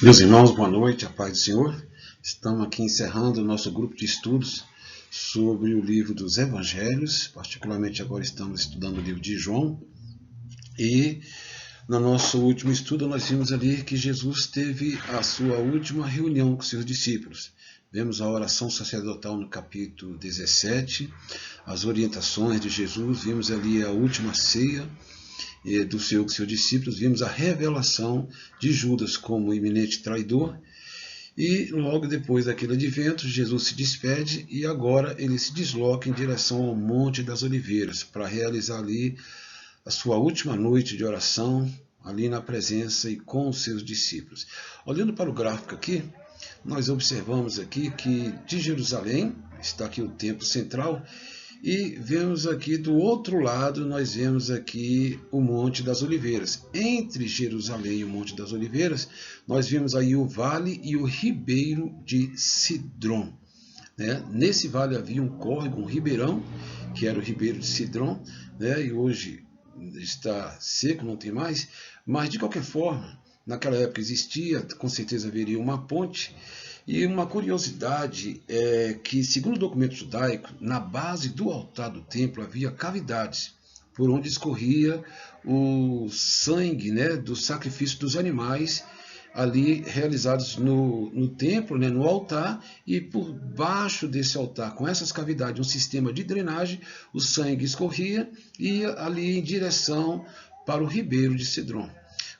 Meus irmãos, boa noite, a paz do Senhor. Estamos aqui encerrando o nosso grupo de estudos sobre o livro dos Evangelhos. Particularmente agora estamos estudando o livro de João. E no nosso último estudo nós vimos ali que Jesus teve a sua última reunião com seus discípulos. Vemos a oração sacerdotal no capítulo 17, as orientações de Jesus, vimos ali a última ceia do Senhor com seus discípulos, vimos a revelação de Judas como iminente traidor, e logo depois daquele advento, Jesus se despede e agora ele se desloca em direção ao Monte das Oliveiras para realizar ali a sua última noite de oração, ali na presença e com os seus discípulos. Olhando para o gráfico aqui, nós observamos aqui que de Jerusalém, está aqui o templo central, e vemos aqui do outro lado, nós vemos aqui o Monte das Oliveiras. Entre Jerusalém e o Monte das Oliveiras, nós vemos aí o vale e o ribeiro de Cedron. Nesse vale havia um córrego, um ribeirão, que era o ribeiro de Cedron, e hoje está seco, não tem mais, mas de qualquer forma, naquela época existia, com certeza haveria uma ponte. E uma curiosidade é que, segundo o documento judaico, na base do altar do templo havia cavidades por onde escorria o sangue do sacrifício dos animais ali realizados no templo, no altar, e por baixo desse altar, com essas cavidades, um sistema de drenagem, o sangue escorria e ia ali em direção para o ribeiro de Cedron.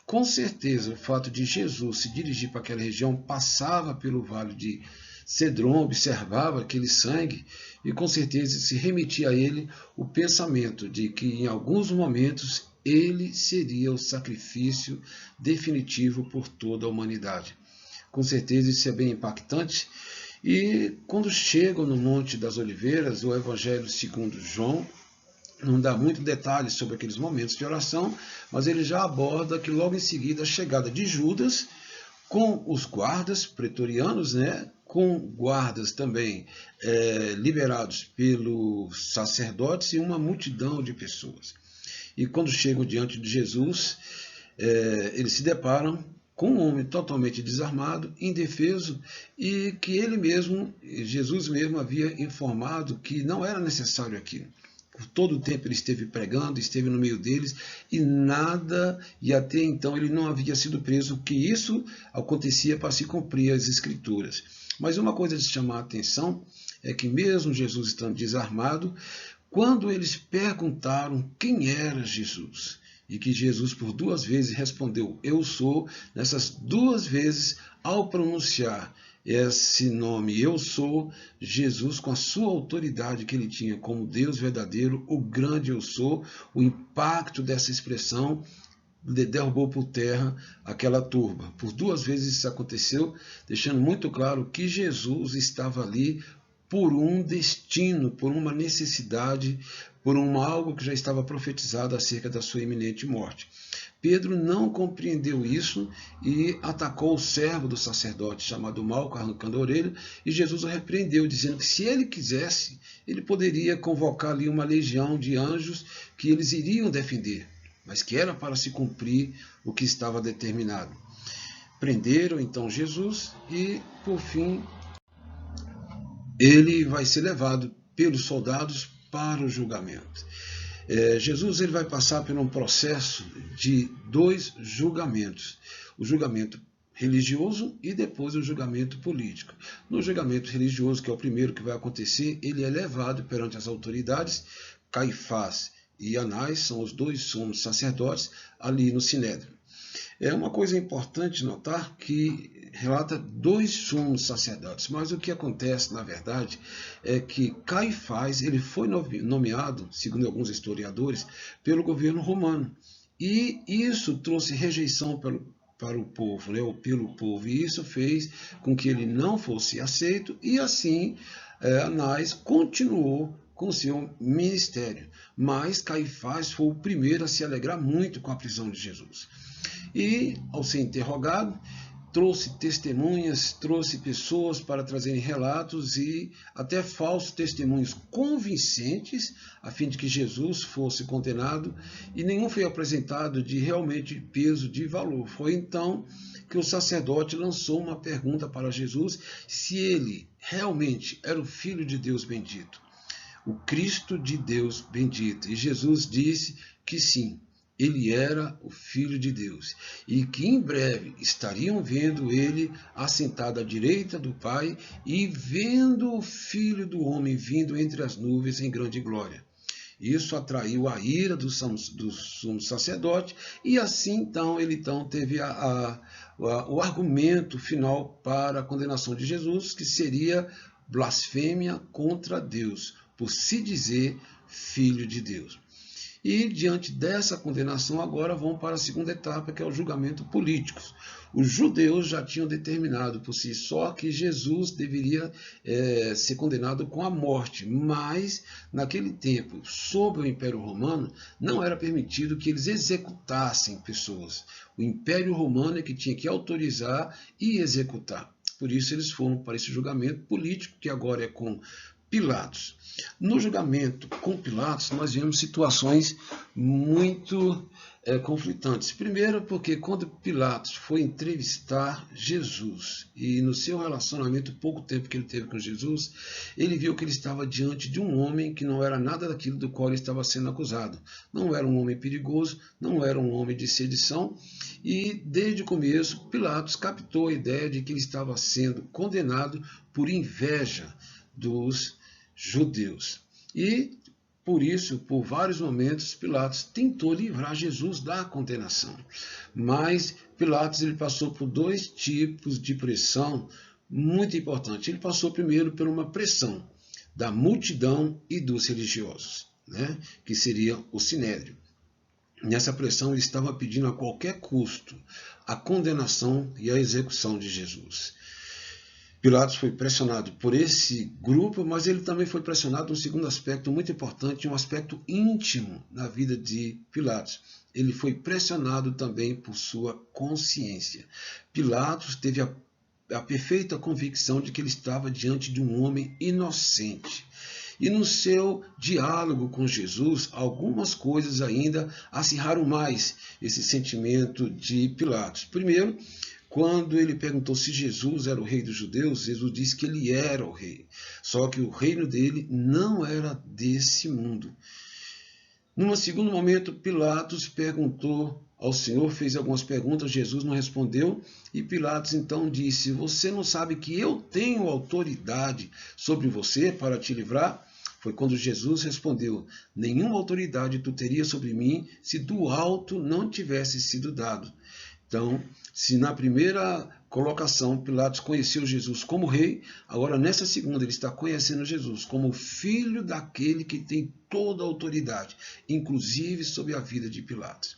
Com certeza, o fato de Jesus se dirigir para aquela região, passava pelo vale de Cedron, observava aquele sangue e com certeza se remetia a ele o pensamento de que em alguns momentos ele seria o sacrifício definitivo por toda a humanidade. Com certeza isso é bem impactante. E quando chegam no Monte das Oliveiras, o Evangelho segundo João não dá muito detalhes sobre aqueles momentos de oração, mas ele já aborda que logo em seguida a chegada de Judas com os guardas pretorianos, com guardas também liberados pelos sacerdotes e uma multidão de pessoas. E quando chegam diante de Jesus, eles se deparam com um homem totalmente desarmado, indefeso, e que ele mesmo, Jesus mesmo, havia informado que não era necessário aquilo. Por todo o tempo ele esteve pregando, esteve no meio deles, e nada, e até então ele não havia sido preso, que isso acontecia para se cumprir as Escrituras. Mas uma coisa de chamar a atenção é que mesmo Jesus estando desarmado, quando eles perguntaram quem era Jesus, e que Jesus por 2 vezes respondeu, eu sou, nessas 2 vezes, ao pronunciar esse nome, eu sou, Jesus, com a sua autoridade que ele tinha como Deus verdadeiro, o grande eu sou, o impacto dessa expressão derrubou por terra aquela turba. Por 2 vezes isso aconteceu, deixando muito claro que Jesus estava ali por um destino, por uma necessidade, por algo que já estava profetizado acerca da sua iminente morte. Pedro não compreendeu isso e atacou o servo do sacerdote, chamado Malco, arrancando a orelha, e Jesus o repreendeu, dizendo que se ele quisesse, ele poderia convocar ali uma legião de anjos que eles iriam defender, mas que era para se cumprir o que estava determinado. Prenderam então Jesus e, por fim, ele vai ser levado pelos soldados para o julgamento. Jesus ele vai passar por um processo de 2 julgamentos. O julgamento religioso e depois o julgamento político. No julgamento religioso, que é o primeiro que vai acontecer, ele é levado perante as autoridades. Caifás e Anás são os 2 sumos sacerdotes ali no Sinédrio. É uma coisa importante notar que relata 2 sumos sacerdotes, mas o que acontece, na verdade, é que Caifás ele foi nomeado, segundo alguns historiadores, pelo governo romano. E isso trouxe rejeição para o povo, ou pelo povo, e isso fez com que ele não fosse aceito, e assim Anás continuou com seu ministério. Mas Caifás foi o primeiro a se alegrar muito com a prisão de Jesus. E, ao ser interrogado, trouxe testemunhas, trouxe pessoas para trazerem relatos e até falsos testemunhos convincentes, a fim de que Jesus fosse condenado, e nenhum foi apresentado de realmente peso, de valor. Foi então que o sacerdote lançou uma pergunta para Jesus, se ele realmente era o Filho de Deus bendito, o Cristo de Deus bendito. E Jesus disse que sim, ele era o Filho de Deus, e que em breve estariam vendo ele assentado à direita do Pai e vendo o Filho do Homem vindo entre as nuvens em grande glória. Isso atraiu a ira do sumo sacerdote, e assim então ele teve o argumento final para a condenação de Jesus, que seria blasfêmia contra Deus, por se dizer Filho de Deus. E diante dessa condenação agora vão para a segunda etapa, que é o julgamento político. Os judeus já tinham determinado por si só que Jesus deveria ser condenado com a morte, mas naquele tempo, sob o Império Romano, não era permitido que eles executassem pessoas. O Império Romano é que tinha que autorizar e executar. Por isso eles foram para esse julgamento político, que agora é com Pilatos. No julgamento com Pilatos, nós vemos situações muito conflitantes. Primeiro, porque quando Pilatos foi entrevistar Jesus, e no seu relacionamento, pouco tempo que ele teve com Jesus, ele viu que ele estava diante de um homem que não era nada daquilo do qual ele estava sendo acusado. Não era um homem perigoso, não era um homem de sedição, e desde o começo, Pilatos captou a ideia de que ele estava sendo condenado por inveja dos judeus. E por isso, por vários momentos, Pilatos tentou livrar Jesus da condenação. Mas Pilatos ele passou por dois tipos de pressão muito importantes. Ele passou primeiro por uma pressão da multidão e dos religiosos, que seria o Sinédrio. Nessa pressão ele estava pedindo a qualquer custo a condenação e a execução de Jesus. Pilatos foi pressionado por esse grupo, mas ele também foi pressionado um segundo aspecto muito importante, um aspecto íntimo na vida de Pilatos. Ele foi pressionado também por sua consciência. Pilatos teve a perfeita convicção de que ele estava diante de um homem inocente. E no seu diálogo com Jesus, algumas coisas ainda acirraram mais esse sentimento de Pilatos. Primeiro, quando ele perguntou se Jesus era o rei dos judeus, Jesus disse que ele era o rei. Só que o reino dele não era desse mundo. Num segundo momento, Pilatos perguntou ao Senhor, fez algumas perguntas, Jesus não respondeu, e Pilatos então disse, você não sabe que eu tenho autoridade sobre você para te livrar? Foi quando Jesus respondeu, nenhuma autoridade tu teria sobre mim se do alto não tivesse sido dado. Então, se na primeira colocação Pilatos conheceu Jesus como rei, agora nessa segunda ele está conhecendo Jesus como filho daquele que tem toda a autoridade, inclusive sobre a vida de Pilatos.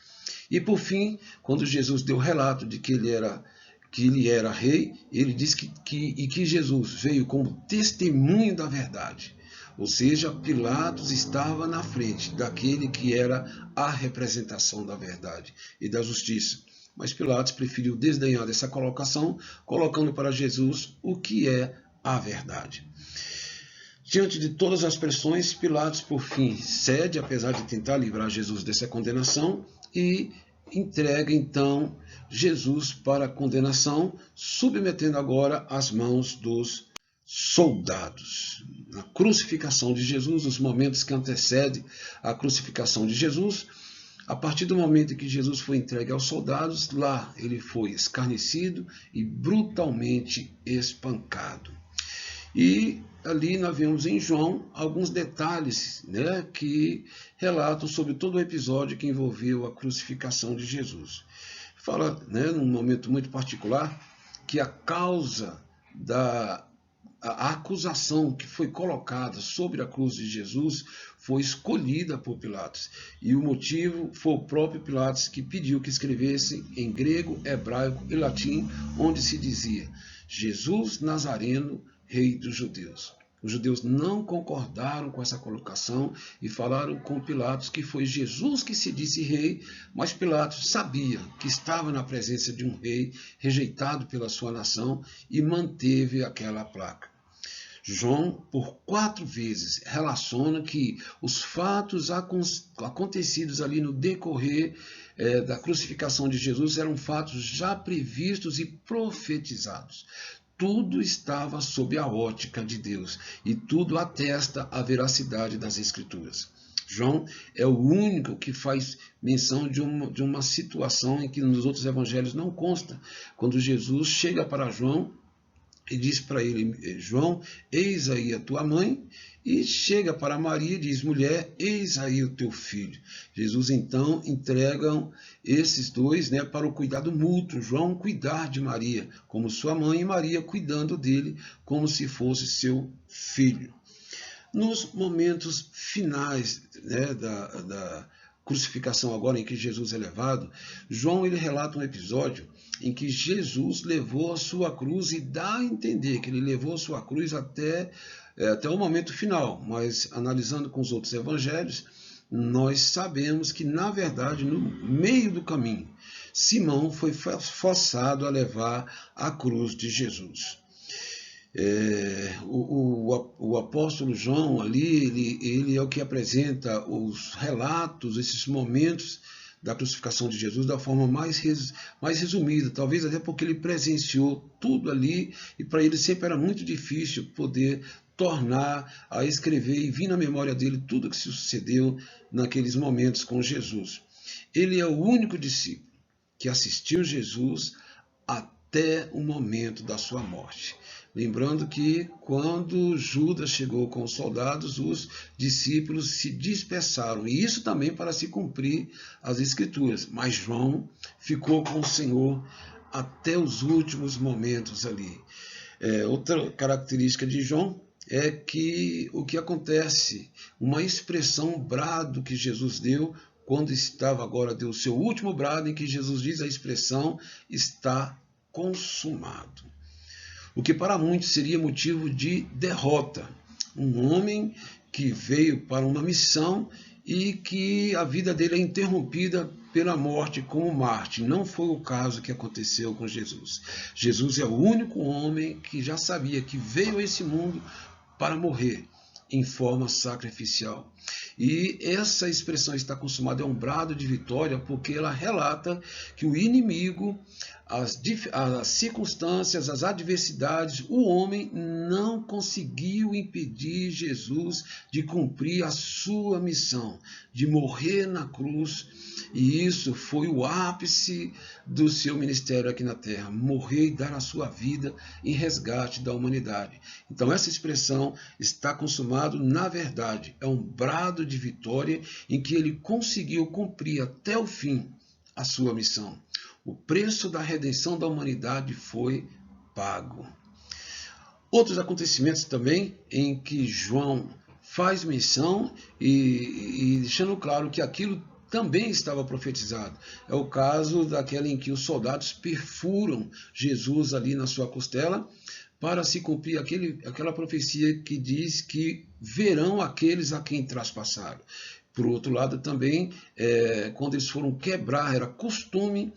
E por fim, quando Jesus deu relato de que ele era rei, ele disse que Jesus veio como testemunho da verdade. Ou seja, Pilatos estava na frente daquele que era a representação da verdade e da justiça. Mas Pilatos preferiu desdenhar dessa colocação, colocando para Jesus o que é a verdade. Diante de todas as pressões, Pilatos, por fim, cede, apesar de tentar livrar Jesus dessa condenação, e entrega, então, Jesus para a condenação, submetendo agora às mãos dos soldados. Na crucificação de Jesus, os momentos que antecedem a crucificação de Jesus, a partir do momento em que Jesus foi entregue aos soldados, lá ele foi escarnecido e brutalmente espancado. E ali nós vemos em João alguns detalhes que relatam sobre todo o episódio que envolveu a crucificação de Jesus. Fala, num momento muito particular, que a causa a acusação que foi colocada sobre a cruz de Jesus foi escolhida por Pilatos. E o motivo foi o próprio Pilatos que pediu que escrevesse em grego, hebraico e latim, onde se dizia Jesus Nazareno, rei dos judeus. Os judeus não concordaram com essa colocação e falaram com Pilatos que foi Jesus que se disse rei, mas Pilatos sabia que estava na presença de um rei rejeitado pela sua nação e manteve aquela placa. João, por 4 vezes, relaciona que os fatos acontecidos ali no decorrer da crucificação de Jesus eram fatos já previstos e profetizados. Tudo estava sob a ótica de Deus e tudo atesta a veracidade das Escrituras. João é o único que faz menção de uma situação em que nos outros evangelhos não consta. Quando Jesus chega para João e diz para ele: João, eis aí a tua mãe, e chega para Maria e diz: mulher, eis aí o teu filho. Jesus então entrega esses dois para o cuidado mútuo. João cuidar de Maria como sua mãe e Maria cuidando dele como se fosse seu filho. Nos momentos finais da crucificação, agora em que Jesus é levado, João ele relata um episódio em que Jesus levou a sua cruz e dá a entender que ele levou a sua cruz até o momento final. Mas analisando com os outros evangelhos, nós sabemos que, na verdade, no meio do caminho, Simão foi forçado a levar a cruz de Jesus. O apóstolo João ali, ele é o que apresenta os relatos, esses momentos da crucificação de Jesus da forma mais resumida, talvez até porque ele presenciou tudo ali e para ele sempre era muito difícil poder tornar a escrever e vir na memória dele tudo o que se sucedeu naqueles momentos com Jesus. Ele é o único discípulo que assistiu Jesus até o momento da sua morte. Lembrando que quando Judas chegou com os soldados, os discípulos se dispersaram, e isso também para se cumprir as Escrituras. Mas João ficou com o Senhor até os últimos momentos ali. Outra característica de João é que o que acontece, uma expressão, um brado que Jesus deu, quando estava agora, deu o seu último brado, em que Jesus diz a expressão: está consumado. O que para muitos seria motivo de derrota. Um homem que veio para uma missão e que a vida dele é interrompida pela morte como mártir. Não foi o caso que aconteceu com Jesus. Jesus é o único homem que já sabia que veio a esse mundo para morrer em forma sacrificial. E essa expressão está consumada é um brado de vitória, porque ela relata que o inimigo, as circunstâncias, as adversidades, o homem não conseguiu impedir Jesus de cumprir a sua missão, de morrer na cruz. E isso foi o ápice do seu ministério aqui na terra, morrer e dar a sua vida em resgate da humanidade. Então essa expressão está consumado, na verdade, é um brado de vitória em que ele conseguiu cumprir até o fim a sua missão. O preço da redenção da humanidade foi pago. Outros acontecimentos também em que João faz menção e deixando claro que aquilo também estava profetizado. É o caso daquela em que os soldados perfuram Jesus ali na sua costela para se cumprir aquela profecia que diz que verão aqueles a quem traspassaram. Por outro lado também, quando eles foram quebrar, era costume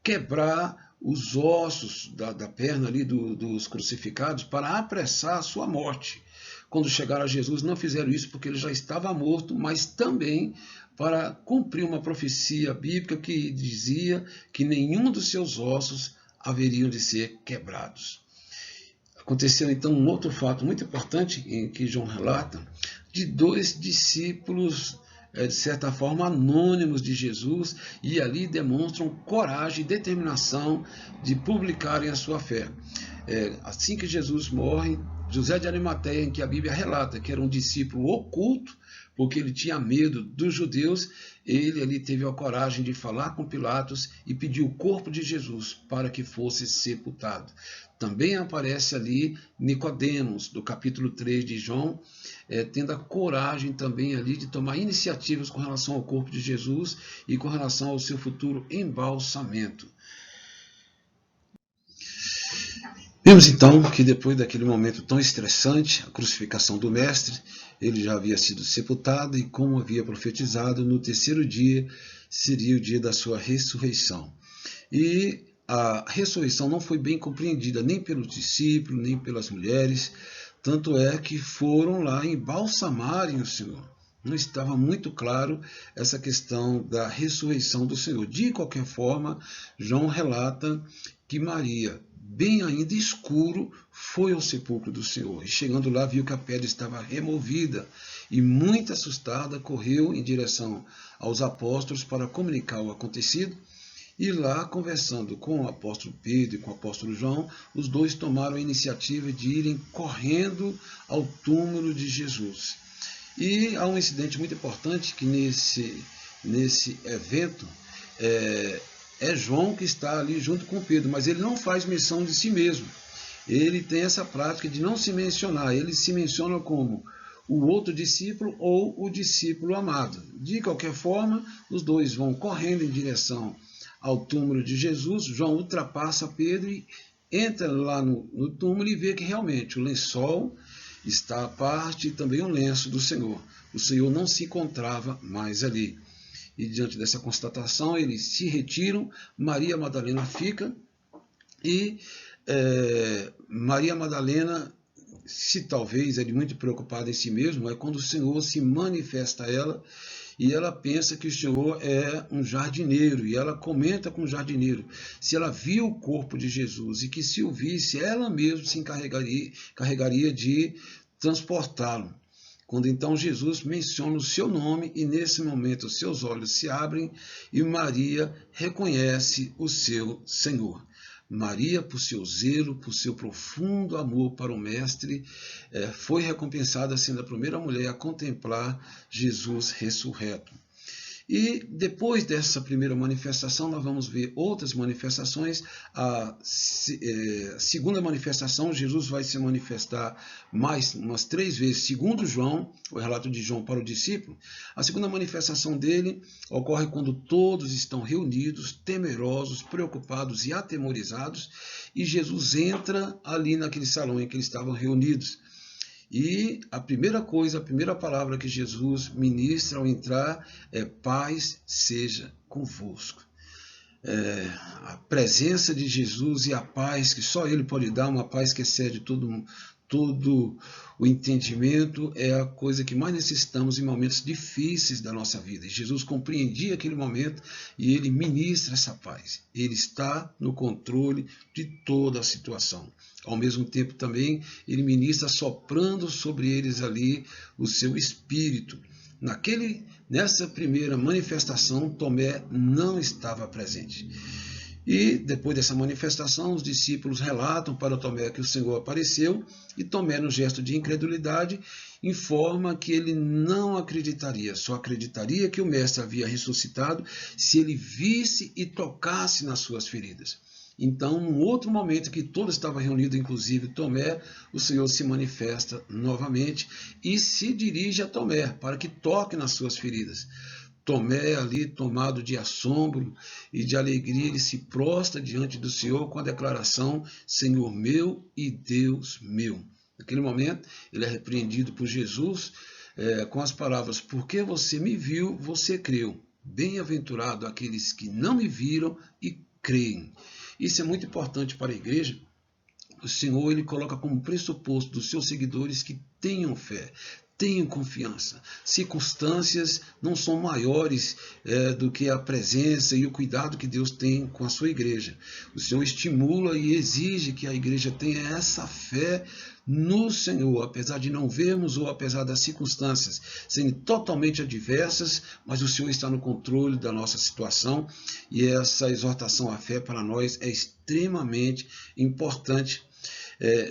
quebrar os ossos da perna ali dos crucificados para apressar a sua morte. Quando chegaram a Jesus, não fizeram isso porque ele já estava morto, mas também para cumprir uma profecia bíblica que dizia que nenhum dos seus ossos haveriam de ser quebrados. Aconteceu então um outro fato muito importante em que João relata, de 2 discípulos, de certa forma, anônimos de Jesus, e ali demonstram coragem e determinação de publicarem a sua fé. Assim que Jesus morre, José de Arimateia, em que a Bíblia relata que era um discípulo oculto, porque ele tinha medo dos judeus, ele ali teve a coragem de falar com Pilatos e pedir o corpo de Jesus para que fosse sepultado. Também aparece ali Nicodemos, do capítulo 3 de João, tendo a coragem também ali de tomar iniciativas com relação ao corpo de Jesus e com relação ao seu futuro embalsamento. Vemos então que depois daquele momento tão estressante, a crucificação do Mestre, ele já havia sido sepultado e, como havia profetizado, no terceiro dia seria o dia da sua ressurreição. E a ressurreição não foi bem compreendida nem pelos discípulos, nem pelas mulheres, tanto é que foram lá embalsamarem o Senhor. Não estava muito claro essa questão da ressurreição do Senhor. De qualquer forma, João relata que Maria, bem ainda escuro, foi ao sepulcro do Senhor. E chegando lá, viu que a pedra estava removida e, muito assustada, correu em direção aos apóstolos para comunicar o acontecido. E lá, conversando com o apóstolo Pedro e com o apóstolo João, os dois tomaram a iniciativa de irem correndo ao túmulo de Jesus. E há um incidente muito importante que nesse evento é João que está ali junto com Pedro, mas ele não faz menção de si mesmo. Ele tem essa prática de não se mencionar, ele se menciona como o outro discípulo ou o discípulo amado. De qualquer forma, os dois vão correndo em direção ao túmulo de Jesus. João ultrapassa Pedro e entra lá no túmulo e vê que realmente o lençol está à parte e também o lenço do Senhor. O Senhor não se encontrava mais ali. E diante dessa constatação, eles se retiram, Maria Madalena fica, e Maria Madalena, se talvez é muito preocupada em si mesma, é quando o Senhor se manifesta a ela, e ela pensa que o Senhor é um jardineiro, e ela comenta com o jardineiro se ela viu o corpo de Jesus, e que se o visse, ela mesma se encarregaria de transportá-lo. Quando então Jesus menciona o seu nome, e nesse momento os seus olhos se abrem, e Maria reconhece o seu Senhor. Maria, por seu zelo, por seu profundo amor para o Mestre, foi recompensada sendo a primeira mulher a contemplar Jesus ressurreto. E depois dessa primeira manifestação, nós vamos ver outras manifestações. A segunda manifestação, Jesus vai se manifestar mais umas 3 vezes, segundo João, o relato de João para o discípulo. A segunda manifestação dele ocorre quando todos estão reunidos, temerosos, preocupados e atemorizados, e Jesus entra ali naquele salão em que eles estavam reunidos. E a primeira palavra que Jesus ministra ao entrar é: paz seja convosco. A presença de Jesus e a paz que só Ele pode dar, uma paz que excede todo o entendimento, é a coisa que mais necessitamos em momentos difíceis da nossa vida. E Jesus compreendia aquele momento e Ele ministra essa paz. Ele está no controle de toda a situação. Ao mesmo tempo também, Ele ministra soprando sobre eles ali o seu Espírito. Nessa primeira manifestação, Tomé não estava presente. E depois dessa manifestação, os discípulos relatam para Tomé que o Senhor apareceu, e Tomé, no gesto de incredulidade, informa que ele não acreditaria, só acreditaria que o Mestre havia ressuscitado se ele visse e tocasse nas suas feridas. Então, num outro momento que todos estavam reunidos, inclusive Tomé, o Senhor se manifesta novamente e se dirige a Tomé para que toque nas suas feridas. Tomé, ali tomado de assombro e de alegria, ele se prostra diante do Senhor com a declaração: Senhor meu e Deus meu. Naquele momento, ele é repreendido por Jesus com as palavras: porque você me viu, você creu. Bem-aventurado aqueles que não me viram e creem. Isso é muito importante para a igreja. O Senhor, ele coloca como pressuposto dos seus seguidores que tenham fé, tenham confiança. Circunstâncias não são maiores do que a presença e o cuidado que Deus tem com a sua igreja. O Senhor estimula e exige que a igreja tenha essa fé no Senhor, apesar de não vermos ou apesar das circunstâncias serem totalmente adversas, mas o Senhor está no controle da nossa situação, e essa exortação à fé para nós é extremamente importante.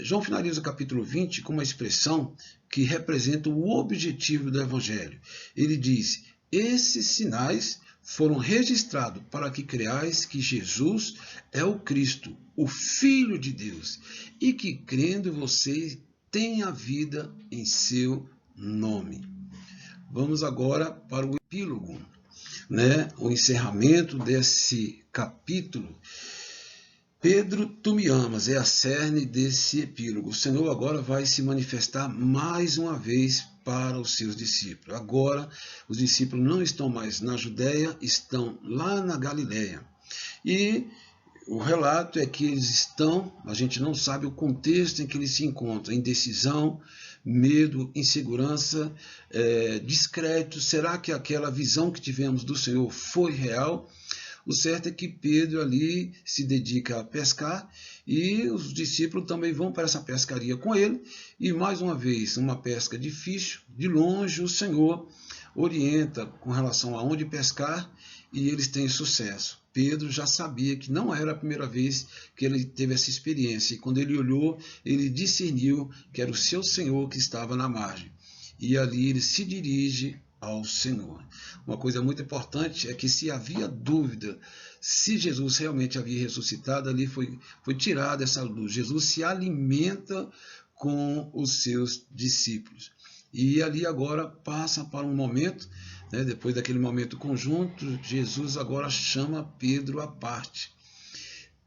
João finaliza o capítulo 20 com uma expressão que representa o objetivo do Evangelho. Ele diz: esses sinais foram registrados para que creais que Jesus é o Cristo, o Filho de Deus, e que, crendo você, tenha vida em seu nome. Vamos agora para o epílogo, o encerramento desse capítulo. Pedro, tu me amas, é a cerne desse epílogo. O Senhor agora vai se manifestar mais uma vez para os seus discípulos. Agora, os discípulos não estão mais na Judéia, estão lá na Galiléia. E o relato é que eles estão, a gente não sabe o contexto em que eles se encontram, indecisão, medo, insegurança, descrédito. Será que aquela visão que tivemos do Senhor foi real? O certo é que Pedro ali se dedica a pescar e os discípulos também vão para essa pescaria com ele. E mais uma vez, uma pesca difícil, de longe o Senhor orienta com relação a onde pescar e eles têm sucesso. Pedro já sabia que não era a primeira vez que ele teve essa experiência. E quando ele olhou, ele discerniu que era o seu Senhor que estava na margem. E ali ele se dirige ao Senhor. Uma coisa muito importante é que se havia dúvida se Jesus realmente havia ressuscitado, ali foi tirada essa luz. Jesus se alimenta com os seus discípulos. E ali agora passa para um momento, depois daquele momento conjunto, Jesus agora chama Pedro à parte.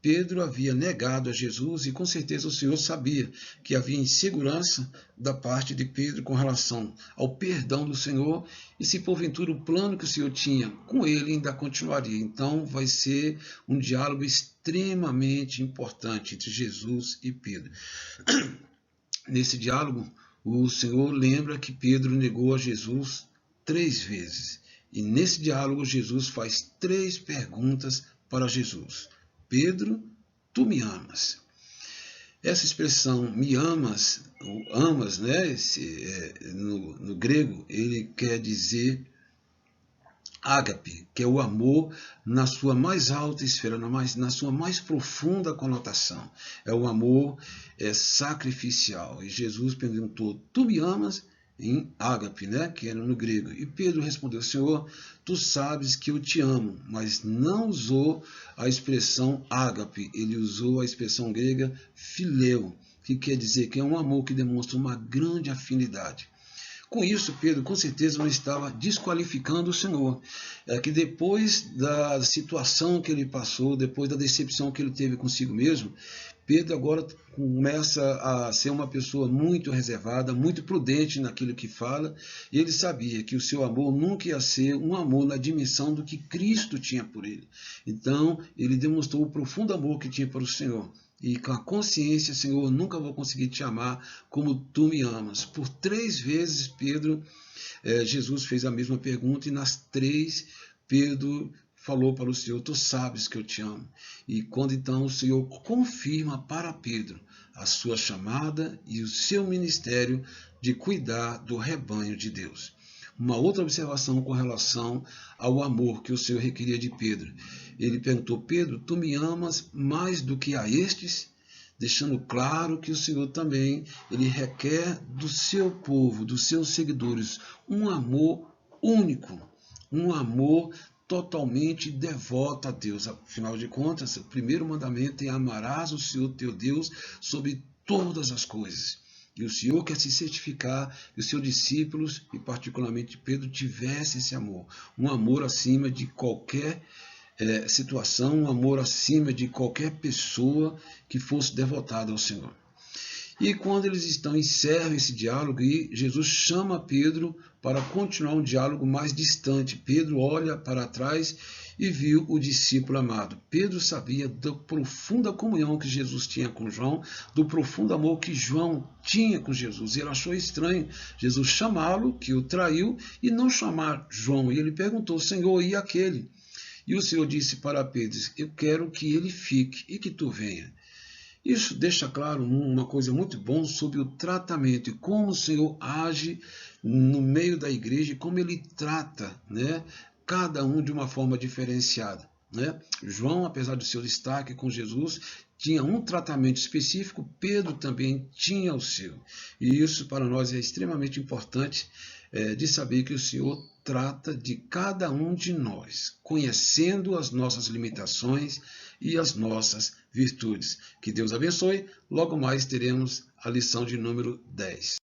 Pedro havia negado a Jesus e com certeza o Senhor sabia que havia insegurança da parte de Pedro com relação ao perdão do Senhor e se porventura o plano que o Senhor tinha com ele ainda continuaria. Então vai ser um diálogo extremamente importante entre Jesus e Pedro. Nesse diálogo, o Senhor lembra que Pedro negou a Jesus 3 vezes. E nesse diálogo, Jesus faz 3 perguntas para Jesus. Pedro, tu me amas? Essa expressão me amas, ou amas, no grego, ele quer dizer ágape, que é o amor na sua mais alta esfera, na sua mais profunda conotação. É o amor sacrificial. E Jesus perguntou, tu me amas? Em ágape, que era no grego. E Pedro respondeu, Senhor, tu sabes que eu te amo, mas não usou a expressão ágape, ele usou a expressão grega phileo, que quer dizer que é um amor que demonstra uma grande afinidade. Com isso, Pedro com certeza não estava desqualificando o Senhor. É que depois da situação que ele passou, depois da decepção que ele teve consigo mesmo, Pedro agora começa a ser uma pessoa muito reservada, muito prudente naquilo que fala, e ele sabia que o seu amor nunca ia ser um amor na dimensão do que Cristo tinha por ele. Então, ele demonstrou o profundo amor que tinha para o Senhor. E com a consciência, Senhor, nunca vou conseguir te amar como tu me amas. Por 3 vezes, Jesus fez a mesma pergunta e nas 3, Pedro falou para o Senhor, tu sabes que eu te amo. E quando então o Senhor confirma para Pedro a sua chamada e o seu ministério de cuidar do rebanho de Deus. Uma outra observação com relação ao amor que o Senhor requeria de Pedro. Ele perguntou, Pedro, tu me amas mais do que a estes? Deixando claro que o Senhor também, ele requer do seu povo, dos seus seguidores, um amor único, um amor totalmente devoto a Deus. Afinal de contas, o primeiro mandamento é amarás o Senhor teu Deus sobre todas as coisas. E o Senhor quer se certificar que os seus discípulos, e particularmente Pedro, tivessem esse amor. Um amor acima de qualquer situação, um amor acima de qualquer pessoa que fosse devotada ao Senhor. E quando eles encerram esse diálogo, e Jesus chama Pedro para continuar um diálogo mais distante. Pedro olha para trás e viu o discípulo amado. Pedro sabia da profunda comunhão que Jesus tinha com João, do profundo amor que João tinha com Jesus. E ele achou estranho Jesus chamá-lo, que o traiu, e não chamar João. E ele perguntou, Senhor, e aquele? E o Senhor disse para Pedro, eu quero que ele fique e que tu venha. Isso deixa claro uma coisa muito boa sobre o tratamento e como o Senhor age no meio da igreja e como ele trata, cada um de uma forma diferenciada. João, apesar do seu destaque com Jesus, tinha um tratamento específico, Pedro também tinha o seu. E isso para nós é extremamente importante de saber que o Senhor trata de cada um de nós, conhecendo as nossas limitações e as nossas virtudes. Que Deus abençoe. Logo mais teremos a lição de número 10.